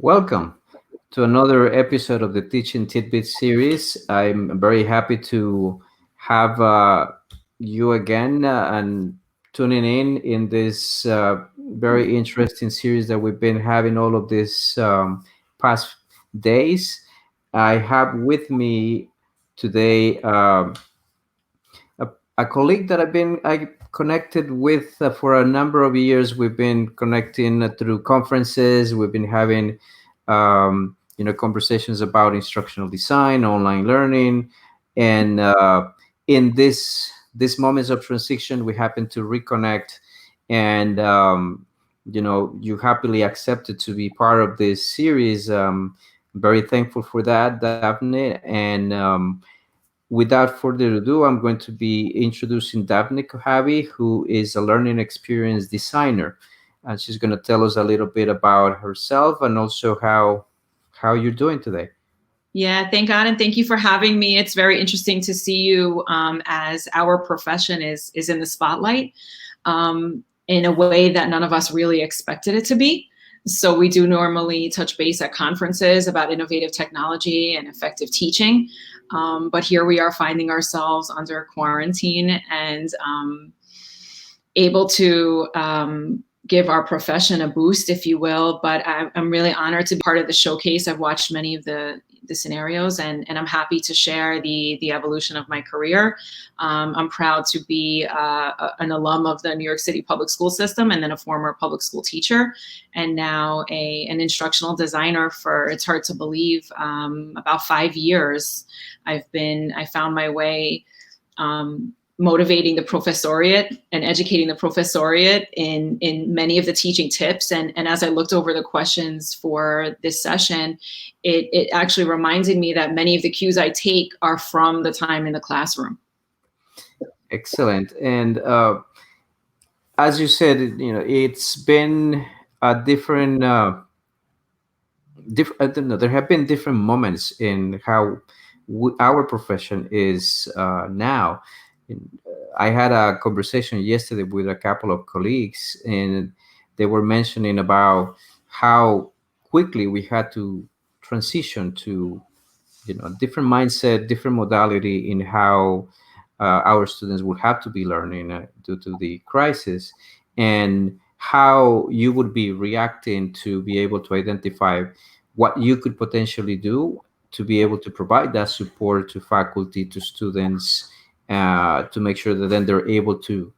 Welcome to another episode of the Teaching Tidbits series. I'm very happy to have you again and tuning in this very interesting series that we've been having all of these past days. I have with me today a colleague that I connected with for a number of years. We've been connecting through conferences. We've been having conversations about instructional design, online learning, and in this moments of transition, we happen to reconnect, and you happily accepted to be part of this series. Very thankful for that, Daphne, and without further ado, I'm going to be introducing Daphne Kohavy, who is a learning experience designer. And she's going to tell us a little bit about herself and also how you're doing today. Yeah, thank God, and thank you for having me. It's very interesting to see you as our profession is in the spotlight in a way that none of us really expected it to be. So we do normally touch base at conferences about innovative technology and effective teaching. But here we are finding ourselves under quarantine and able to give our profession a boost, if you will. But I'm really honored to be part of the showcase. I've watched many of the scenarios, and I'm happy to share the evolution of my career. I'm proud to be an alum of the New York City public school system, and then a former public school teacher, and now an instructional designer for, it's hard to believe, about 5 years. I found my way motivating the professoriate and educating the professoriate in many of the teaching tips. And as I looked over the questions for this session, it actually reminded me that many of the cues I take are from the time in the classroom. Excellent. And as you said, it's been a different, I don't know, there have been different moments in how our profession is now. I had a conversation yesterday with a couple of colleagues, and they were mentioning about how quickly we had to transition to, different mindset, different modality in how our students would have to be learning due to the crisis, and how you would be reacting to be able to identify what you could potentially do to be able to provide that support to faculty, to students, to make sure that then they're able to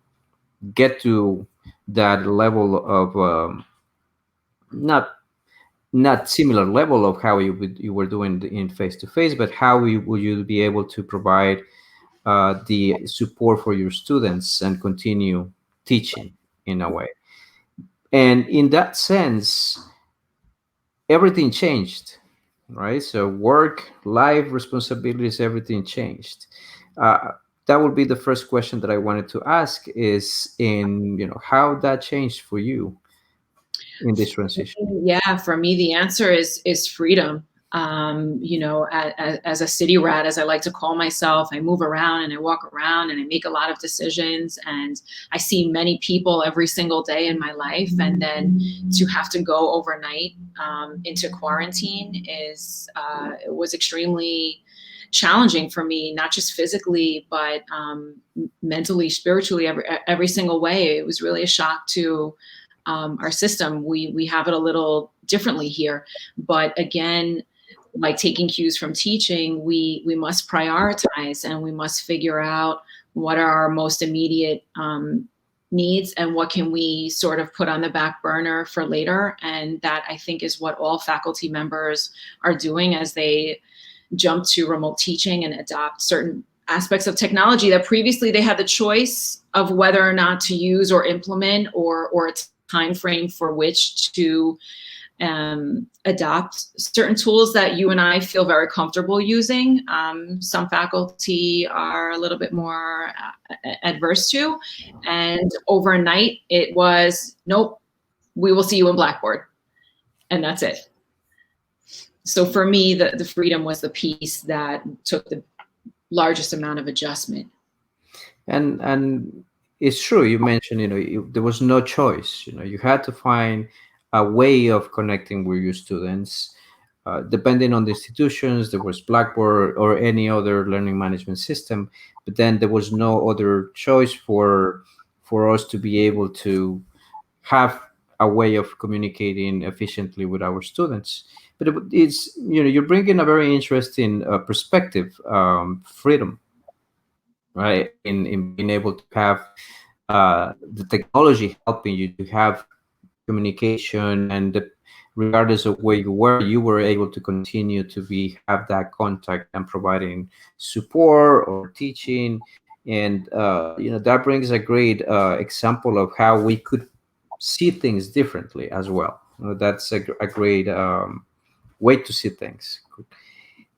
get to that level of not similar level of how you were doing in face to face, but how will you be able to provide the support for your students and continue teaching in a way. And in that sense, everything changed, right? So work, life, responsibilities, everything changed. That would be the first question that I wanted to ask is how that changed for you in this transition. Yeah, for me, the answer is freedom. As a city rat, as I like to call myself, I move around and I walk around and I make a lot of decisions, and I see many people every single day in my life. And then to have to go overnight into quarantine it was extremely challenging for me, not just physically, but mentally, spiritually, every single way. It was really a shock to our system. We have it a little differently here, but again, like taking cues from teaching, we must prioritize, and we must figure out what are our most immediate needs and what can we sort of put on the back burner for later. And that, I think, is what all faculty members are doing as they jump to remote teaching and adopt certain aspects of technology that previously they had the choice of whether or not to use or implement, or a time frame for which to adopt certain tools that you and I feel very comfortable using. Some faculty are a little bit more adverse to, and overnight it was, nope, we will see you in Blackboard, and that's it. So for me, the freedom was the piece that took the largest amount of adjustment. And it's true. You mentioned, there was no choice. You had to find a way of connecting with your students. Depending on the institutions, there was Blackboard or any other learning management system, but then there was no other choice for us to be able to have a way of communicating efficiently with our students. But it's, you're bringing a very interesting perspective, freedom, right? In being able to have the technology helping you to have communication, and regardless of where you were able to continue to be have that contact and providing support or teaching. And that brings a great example of how we could see things differently as well. That's a great way to see things.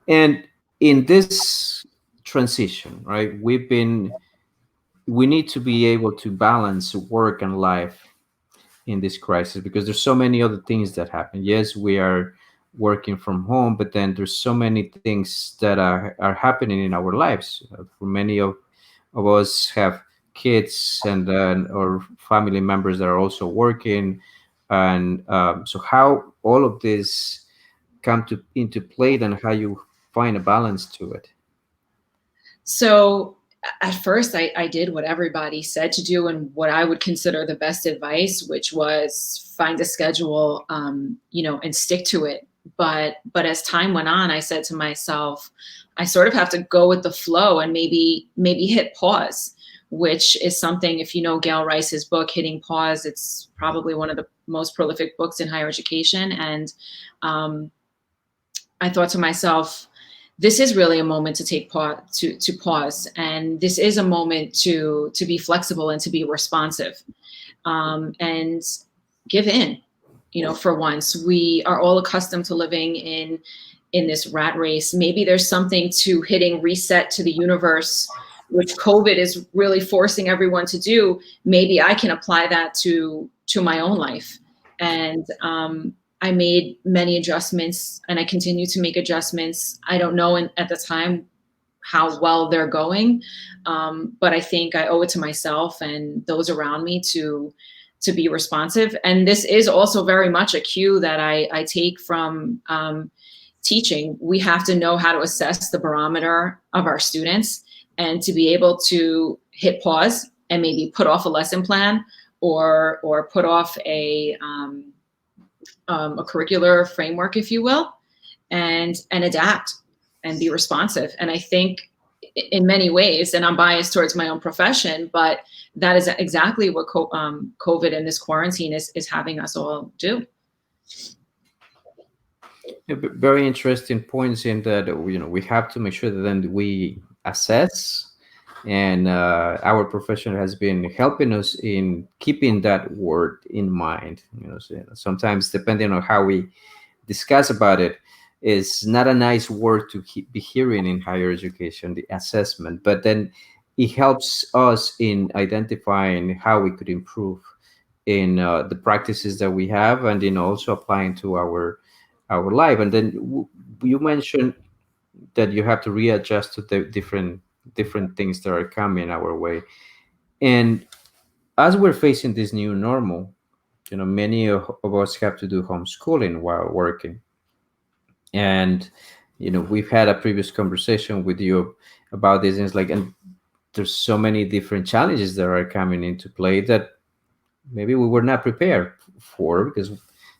And in this transition, right, we need to be able to balance work and life in this crisis, because there's so many other things that happen. Yes, we are working from home, but then there's so many things that are happening in our lives. For many of us have kids and or family members that are also working. And so how all of this come to into play, and how you find a balance to it. So at first, I did what everybody said to do and what I would consider the best advice, which was find a schedule, and stick to it. But as time went on, I said to myself, I sort of have to go with the flow and maybe hit pause, which is something, if you know Gail Rice's book, Hitting Pause, it's probably one of the most prolific books in higher education. And um, I thought to myself, this is really a moment to take pause, to pause, and this is a moment to be flexible and to be responsive, and give in. For once, we are all accustomed to living in this rat race. Maybe there's something to hitting reset to the universe, which COVID is really forcing everyone to do. Maybe I can apply that to my own life. And I made many adjustments, and I continue to make adjustments. I don't know at the time how well they're going, but I think I owe it to myself and those around me to be responsive. And this is also very much a cue that I take from teaching. We have to know how to assess the barometer of our students, and to be able to hit pause and maybe put off a lesson plan, or put off a curricular framework, if you will, and adapt and be responsive. And I think in many ways, and I'm biased towards my own profession, but that is exactly what COVID and this quarantine is having us all do. Yeah, very interesting points in that, we have to make sure that then we assess, and our profession has been helping us in keeping that word in mind. Sometimes, depending on how we discuss about it, is not a nice word to be hearing in higher education, the assessment, but then it helps us in identifying how we could improve in the practices that we have, and in also applying to our life. And then you mentioned that you have to readjust to the different things that are coming our way. And as we're facing this new normal, many of us have to do homeschooling while working. And we've had a previous conversation with you about this, and it's like, and there's so many different challenges that are coming into play that maybe we were not prepared for, because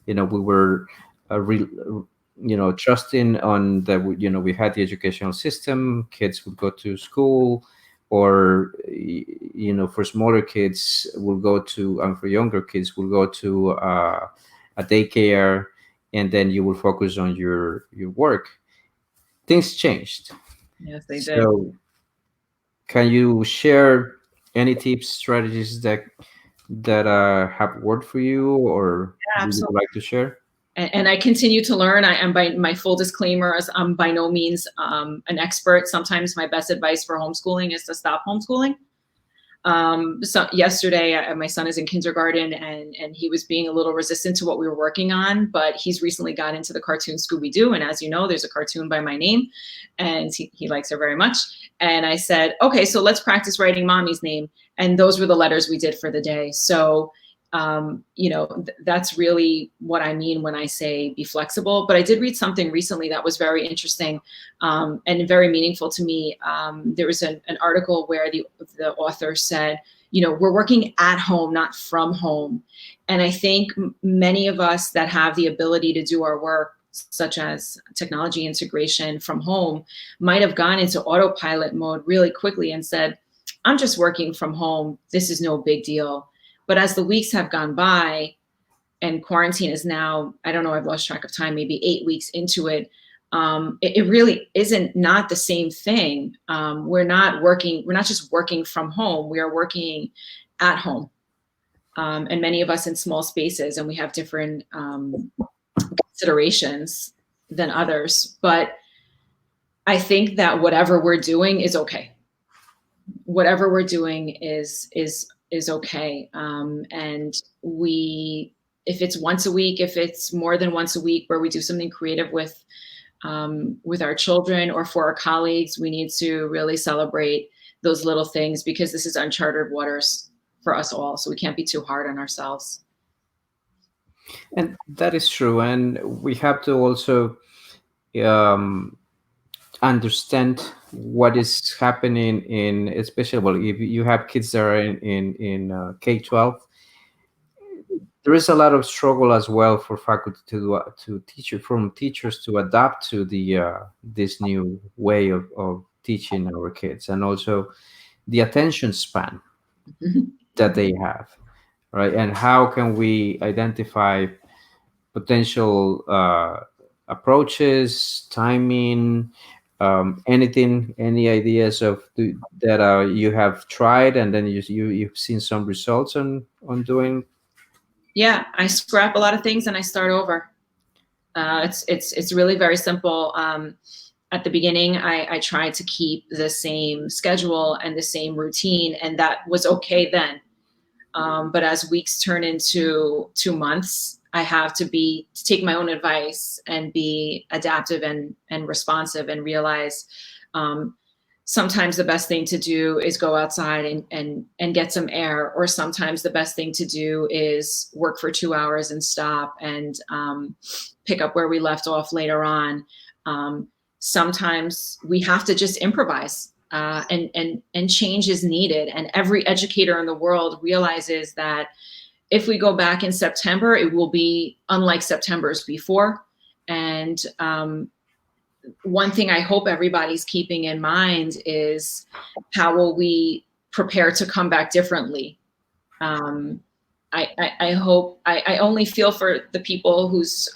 we were trusting on that. We had the educational system, kids would go to school, or for smaller kids will go to, and for younger kids will go to a daycare, and then you will focus on your work. Things changed. Yes, they did. So can you share any tips, strategies that have worked for you, or Yeah, you would absolutely. like to share? And I continue to learn. I am, by my full disclaimer, is I'm by no means an expert. Sometimes my best advice for homeschooling is to stop homeschooling. So yesterday, my son is in kindergarten, and he was being a little resistant to what we were working on, but he's recently got into the cartoon Scooby-Doo, and as you know, there's a cartoon by my name, and he likes her very much. And I said, okay, so let's practice writing mommy's name, and those were the letters we did for the day. So that's really what I mean when I say be flexible. But I did read something recently that was very interesting, and very meaningful to me. There was an article where the author said, we're working at home, not from home. And I think many of us that have the ability to do our work, such as technology integration from home, might have gone into autopilot mode really quickly and said, I'm just working from home. This is no big deal. But as the weeks have gone by, and quarantine is now, I don't know, I've lost track of time, maybe 8 weeks into it, it really isn't not the same thing. We're not just working from home, we are working at home. And many of us in small spaces, and we have different considerations than others. But I think that whatever we're doing is okay. Whatever we're doing is okay. And if it's once a week, if it's more than once a week, where we do something creative with our children or for our colleagues, we need to really celebrate those little things, because this is uncharted waters for us all. So we can't be too hard on ourselves. And that is true. And we have to also um, understand what is happening in, especially, well, if you have kids that are in K-12, there is a lot of struggle as well for faculty from teachers to adapt to the this new way of teaching our kids, and also the attention span that they have, right? And how can we identify potential approaches, timing, any ideas that you have tried, and then you've seen some results on doing? Yeah, I scrap a lot of things and I start over. It's really very simple. At the beginning, I tried to keep the same schedule and the same routine, and that was okay then. But as weeks turn into 2 months, I have to take my own advice and be adaptive and responsive, and realize sometimes the best thing to do is go outside and get some air, or sometimes the best thing to do is work for 2 hours and stop and pick up where we left off later on. Sometimes we have to just improvise, and change is needed. And every educator in the world realizes that if we go back in September, it will be unlike Septembers before. And one thing I hope everybody's keeping in mind is, how will we prepare to come back differently? I hope, I only feel for the people whose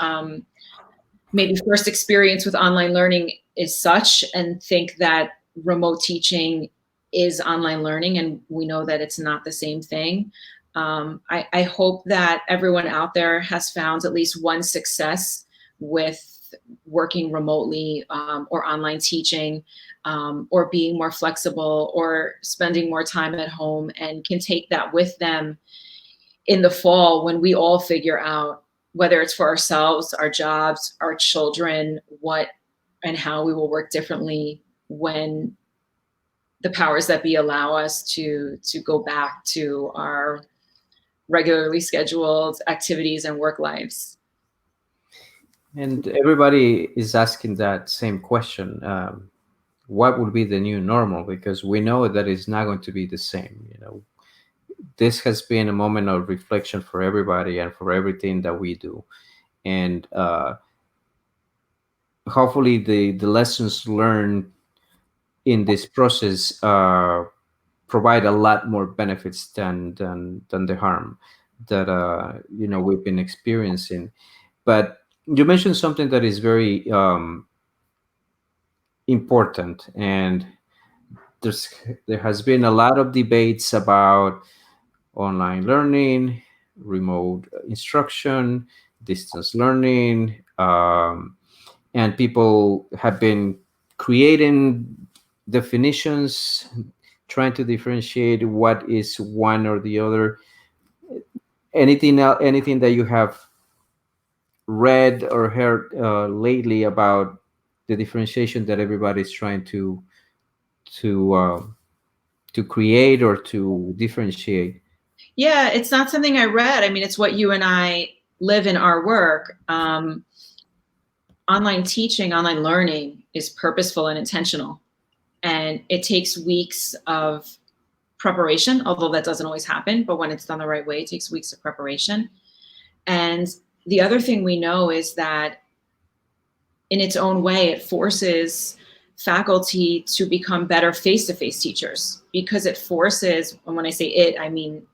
maybe first experience with online learning is such, and think that remote teaching is online learning, and we know that it's not the same thing. I hope that everyone out there has found at least one success with working remotely, or online teaching, or being more flexible, or spending more time at home, and can take that with them in the fall, when we all figure out, whether it's for ourselves, our jobs, our children, what and how we will work differently when the powers that be allow us to go back to our regularly scheduled activities and work lives. And everybody is asking that same question. What would be the new normal? Because we know that it's not going to be the same. This has been a moment of reflection for everybody and for everything that we do. And hopefully the lessons learned in this process provide a lot more benefits than the harm that we've been experiencing. But you mentioned something that is very important, and there has been a lot of debates about online learning, remote instruction, distance learning, and people have been creating definitions, trying to differentiate what is one or the other. Anything else, anything that you have read or heard lately about the differentiation that everybody's trying to to create or to differentiate? Yeah, it's not something I read. I mean, it's what you and I live in our work. Online teaching, online learning is purposeful and intentional. And it takes weeks of preparation, although that doesn't always happen. But when it's done the right way, it takes weeks of preparation. And the other thing we know is that in its own way, it forces faculty to become better face-to-face teachers, because it forces, and when I say it, I mean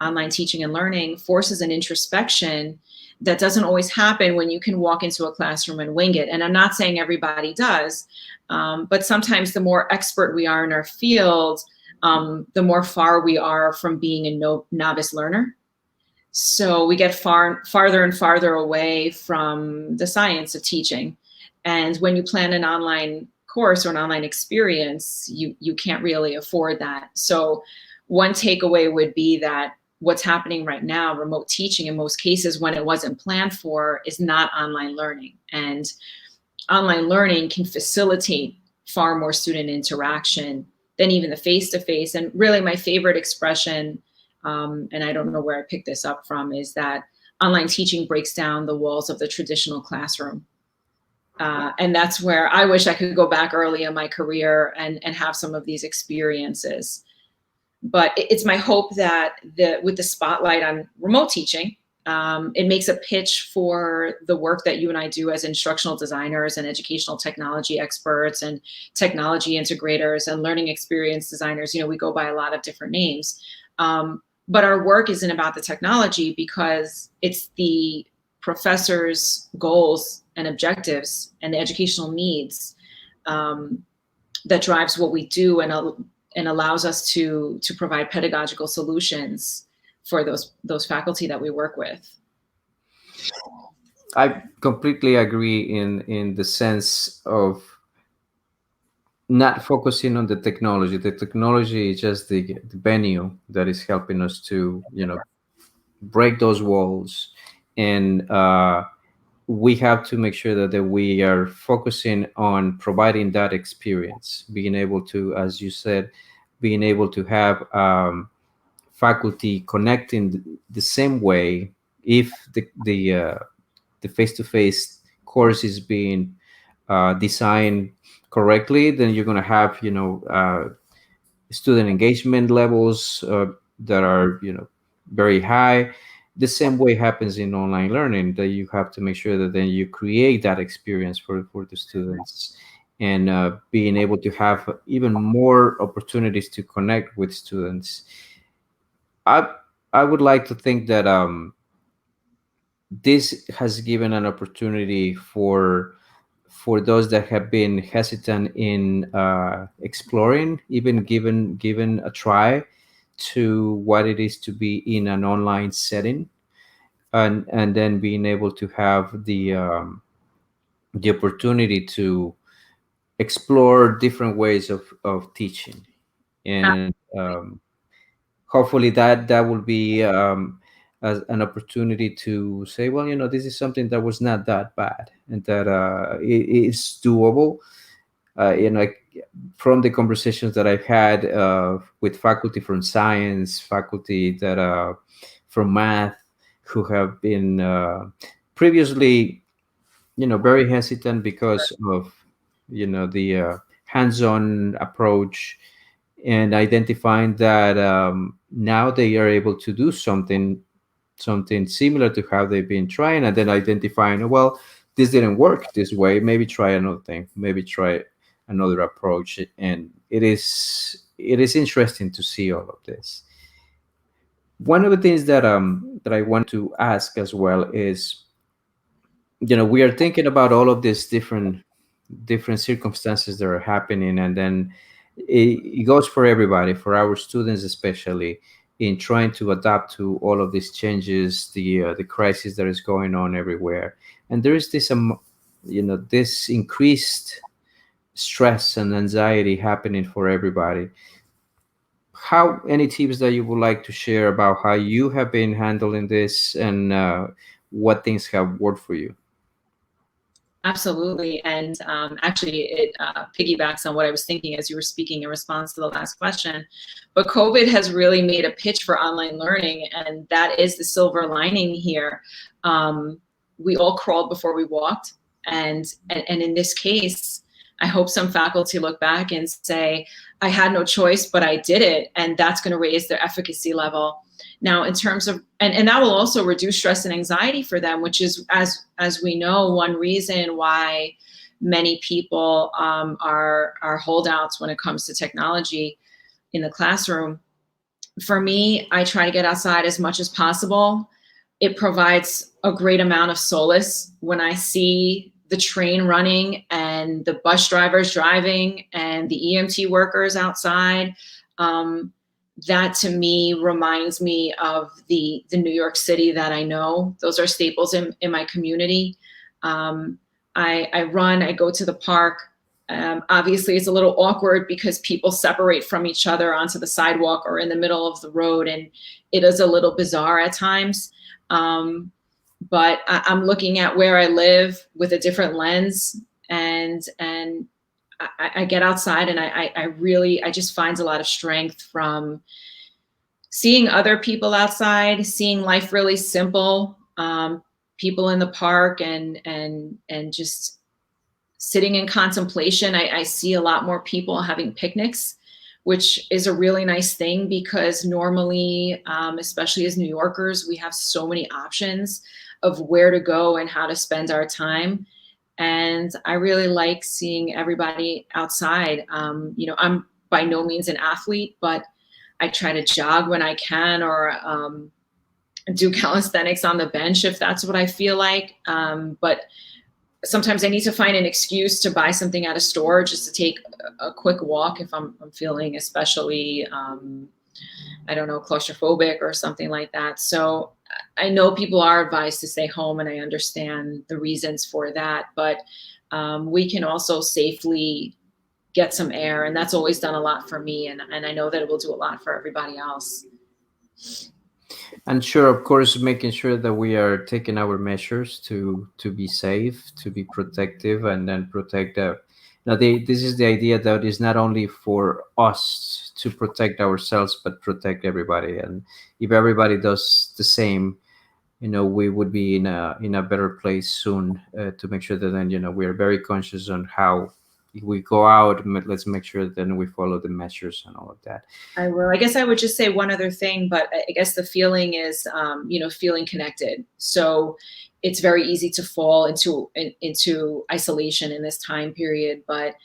online teaching and learning, forces an introspection that doesn't always happen when you can walk into a classroom and wing it. And I'm not saying everybody does, but sometimes the more expert we are in our field, the more far we are from being a novice learner. So we get farther and farther away from the science of teaching. And when you plan an online course or an online experience, you can't really afford that. So one takeaway would be that what's happening right now, remote teaching in most cases when it wasn't planned for, is not online learning. And online learning can facilitate far more student interaction than even the face-to-face. And really my favorite expression, and I don't know where I picked this up from, is that online teaching breaks down the walls of the traditional classroom. And that's where I wish I could go back early in my career and have some of these experiences. But it's my hope that with the spotlight on remote teaching, it makes a pitch for the work that you and I do as instructional designers and educational technology experts and technology integrators and learning experience designers. You know, we go by a lot of different names. But our work isn't about the technology, because it's the professors' goals and objectives and the educational needs that drives what we do and allows us to provide pedagogical solutions for those faculty that we work with. I completely agree in the sense of not focusing on the technology. The technology is just the venue that is helping us to, break those walls, and we have to make sure that we are focusing on providing that experience, being able to, as you said, being able to have faculty connecting the same way. If the face-to-face course is being designed correctly, then you're going to have student engagement levels that are very high. The same way happens in online learning, that you have to make sure that then you create that experience for the students, and being able to have even more opportunities to connect with students. I i would like to think that this has given an opportunity for those that have been hesitant in exploring, even given a try to what it is to be in an online setting, and then being able to have the opportunity to explore different ways of teaching, and hopefully that will be as an opportunity to say, well, this is something that was not that bad, and that it is doable. Like, from the conversations that I've had with faculty from science, faculty that from math, who have been previously, very hesitant because of the hands-on approach, and identifying that now they are able to do something similar to how they've been trying, and then identifying, "Oh, well, this didn't work this way, maybe try another thing, maybe try another approach." And it is interesting to see all of this. One of the things that I want to ask as well is, we are thinking about all of these different circumstances that are happening, and then it goes for everybody, for our students especially, in trying to adapt to all of these changes, the crisis that is going on everywhere. And there is this this increased stress and anxiety happening for everybody. how any tips that you would like to share about how you have been handling this, and what things have worked for you? Absolutely. And actually, it piggybacks on what I was thinking as you were speaking in response to the last question. But COVID has really made a pitch for online learning, and that is the silver lining here. We all crawled before we walked. And in this case, I hope some faculty look back and say, I had no choice, but I did it. And that's going to raise their efficacy level. Now, in terms of, and that will also reduce stress and anxiety for them, which is, as we know, one reason why many people are holdouts when it comes to technology in the classroom. For me, I try to get outside as much as possible. It provides a great amount of solace when I see the train running and the bus drivers driving and the EMT workers outside. That to me reminds me of the New York City that I know. Those are staples in my community. I run, I go to the park. Obviously, it's a little awkward because people separate from each other onto the sidewalk or in the middle of the road, and it is a little bizarre at times. But I'm looking at where I live with a different lens, and I get outside, and I just find a lot of strength from seeing other people outside, seeing life really simple, people in the park, and just sitting in contemplation. I see a lot more people having picnics, which is a really nice thing because normally, especially as New Yorkers, we have so many options of where to go and how to spend our time. And I really like seeing everybody outside. I'm by no means an athlete, but I try to jog when I can, or do calisthenics on the bench if that's what I feel like. But sometimes I need to find an excuse to buy something at a store just to take a quick walk if I'm feeling especially, I don't know, claustrophobic or something like that. So I know people are advised to stay home, and I understand the reasons for that. But we can also safely get some air, and that's always done a lot for me. And I know that it will do a lot for everybody else. And sure, of course, making sure that we are taking our measures to be safe, to be protective, and then protect the. Now, this is the idea that it's not only for us to protect ourselves, but protect everybody. And if everybody does the same, we would be in a better place soon, to make sure that then we are very conscious on how if we go out. Let's make sure that then we follow the measures and all of that. I will. I guess I would just say one other thing, but I guess the feeling is, feeling connected. So it's very easy to fall into isolation in this time period. But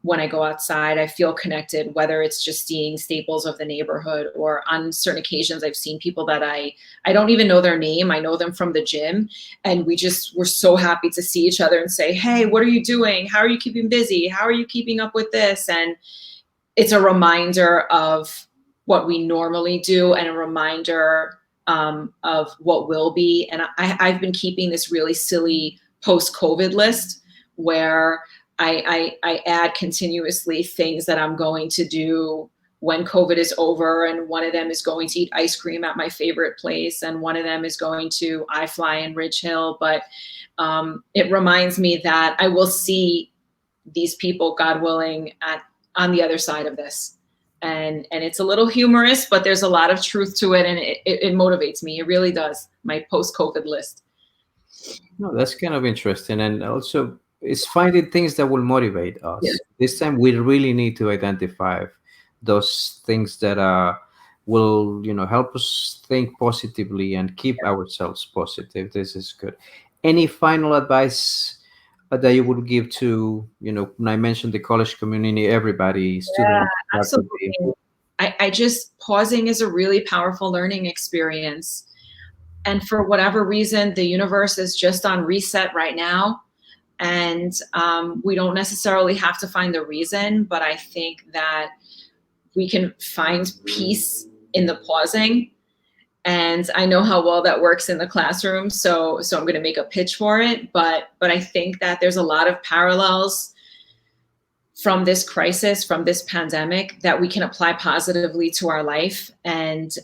when I go outside, I feel connected, whether it's just seeing staples of the neighborhood, or on certain occasions, I've seen people that I don't even know their name. I know them from the gym, and we're so happy to see each other and say, hey, what are you doing? How are you keeping busy? How are you keeping up with this? And it's a reminder of what we normally do, and a reminder of what will be. And I've been keeping this really silly post-COVID list where I add continuously things that I'm going to do when COVID is over. And one of them is going to eat ice cream at my favorite place. And one of them is going to iFly in Ridge Hill. But it reminds me that I will see these people, God willing, on the other side of this. And it's a little humorous, but there's a lot of truth to it. And it motivates me. It really does. My post-COVID list. No, that's kind of interesting, and also it's finding things that will motivate Yeah. us. This time, we really need to identify those things that will, help us think positively and keep ourselves positive. This is good. Any final advice that you would give to, when I mentioned the college community, everybody, Yeah, students, faculty? absolutely. I just, pausing is a really powerful learning experience. And for whatever reason, the universe is just on reset right now. And we don't necessarily have to find the reason, but I think that we can find peace in the pausing. And I know how well that works in the classroom, so I'm going to make a pitch for it. But I think that there's a lot of parallels from this crisis, from this pandemic, that we can apply positively to our life. And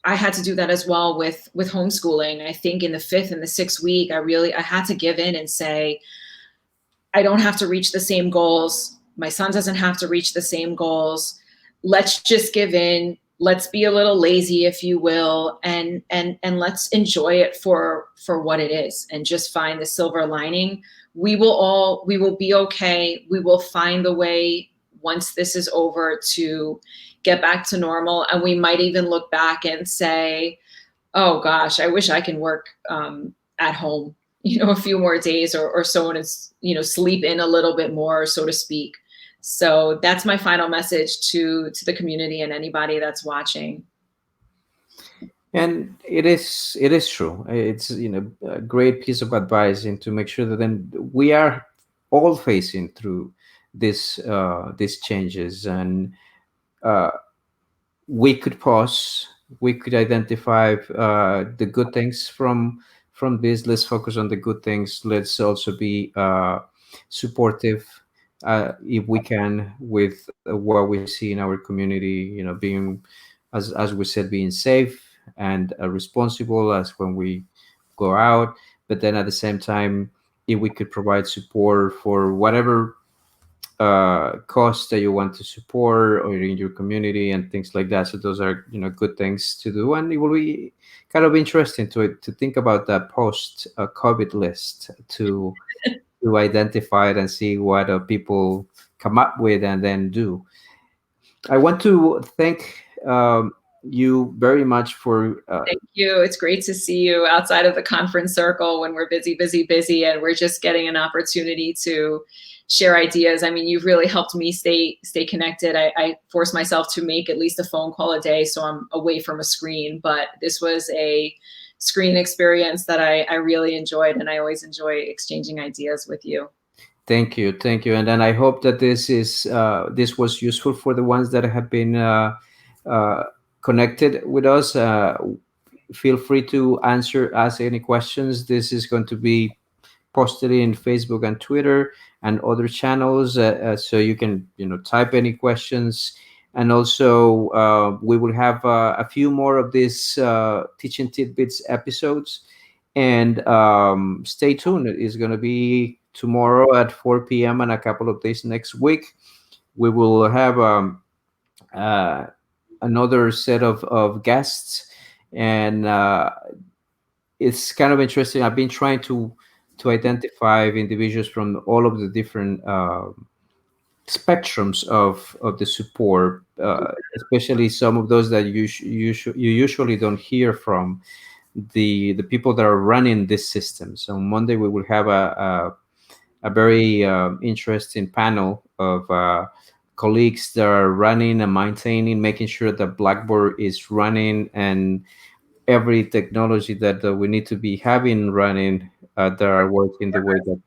I had to do that as well with homeschooling. I think in the 5th and the 6th week, I had to give in and say, I don't have to reach the same goals. My son doesn't have to reach the same goals. Let's just give in. Let's be a little lazy, if you will, and let's enjoy it for what it is, and just find the silver lining. We will be okay. We will find the way once this is over to get back to normal. And we might even look back and say, oh gosh, I wish I can work at home, a few more days or so, and it's, sleep in a little bit more, so to speak. So that's my final message to the community and anybody that's watching. And it is true. It's a great piece of advice, and to make sure that then we are all facing through these changes, and uh, we could pause, we could identify the good things from this. Let's focus on the good things. Let's also be supportive, if we can, with what we see in our community, being, as we said, being safe and responsible as when we go out. But then at the same time, if we could provide support for whatever cause that you want to support or in your community and things like that. So those are good things to do, and it will be kind of interesting to think about that post COVID list, to identify it and see what people come up with and then do. I want to thank you very much for Thank you. It's great to see you outside of the conference circle when we're busy, busy, busy, and we're just getting an opportunity to share ideas. I mean, you've really helped me stay connected. I force myself to make at least a phone call a day, so I'm away from a screen. But this was a screen experience that I really enjoyed, and I always enjoy exchanging ideas with you. Thank you, thank you, and then I hope that this was useful for the ones that have been uh, connected with us. Feel free to ask any questions. This is going to be posted in Facebook and Twitter and other channels, so you can type any questions. And also, we will have a few more of these Teaching Tidbits episodes, and stay tuned. It's going to be tomorrow at 4 p.m. and a couple of days next week. We will have uh, another set of guests, and it's kind of interesting. I've been trying to identify individuals from all of the different spectrums of the support, especially some of those that you usually don't hear from the people that are running this system. So on Monday we will have a very interesting panel of colleagues that are running and maintaining, making sure that Blackboard is running, and every technology that we need to be having running, that are working the way that.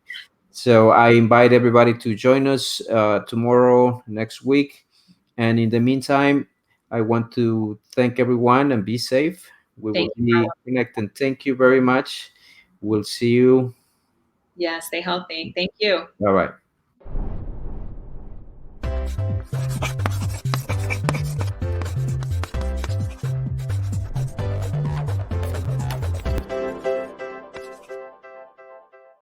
So I invite everybody to join us tomorrow, next week. And in the meantime, I want to thank everyone and be safe. We will Thank you. be connected. Thank you very much. We'll see you. Yeah, stay healthy. Thank you. All right.